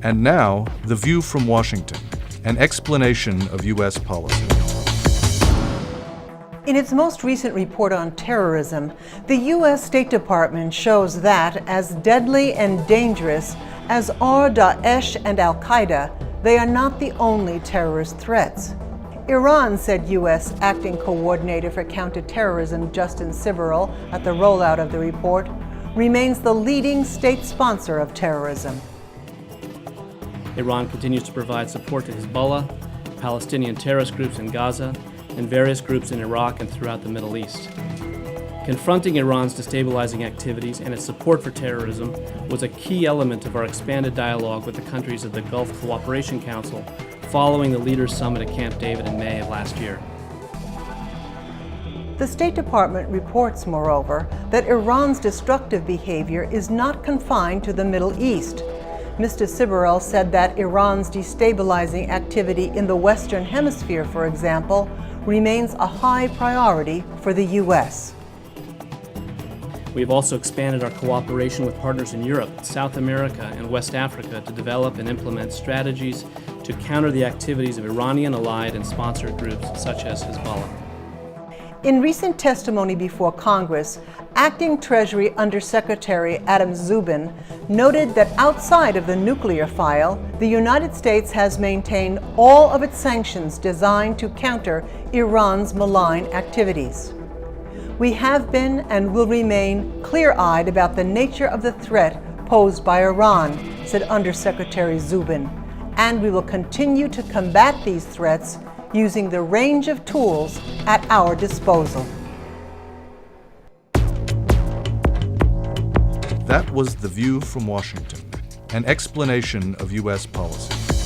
And now, The View from Washington, an explanation of U.S. policy. In its most recent report on terrorism, the U.S. State Department shows that, as deadly and dangerous as are Daesh and Al-Qaeda, they are not the only terrorist threats. Iran, said U.S. Acting Coordinator for Counterterrorism Justin Siberel at the rollout of the report, remains the leading state sponsor of terrorism. Iran continues to provide support to Hezbollah, Palestinian terrorist groups in Gaza, and various groups in Iraq and throughout the Middle East. Confronting Iran's destabilizing activities and its support for terrorism was a key element of our expanded dialogue with the countries of the Gulf Cooperation Council following the Leaders' Summit at Camp David in May of last year. The State Department reports, moreover, that Iran's destructive behavior is not confined to the Middle East. Mr. Siberel said that Iran's destabilizing activity in the Western Hemisphere, for example, remains a high priority for the U.S. We have also expanded our cooperation with partners in Europe, South America, and West Africa to develop and implement strategies to counter the activities of Iranian allied and sponsored groups such as Hezbollah. In recent testimony before Congress, Acting Treasury Undersecretary Adam Szubin noted that outside of the nuclear file, the United States has maintained all of its sanctions designed to counter Iran's malign activities. We have been and will remain clear-eyed about the nature of the threat posed by Iran, said Undersecretary Szubin, and we will continue to combat these threats using the range of tools at our disposal. That was The View from Washington, an explanation of U.S. policy.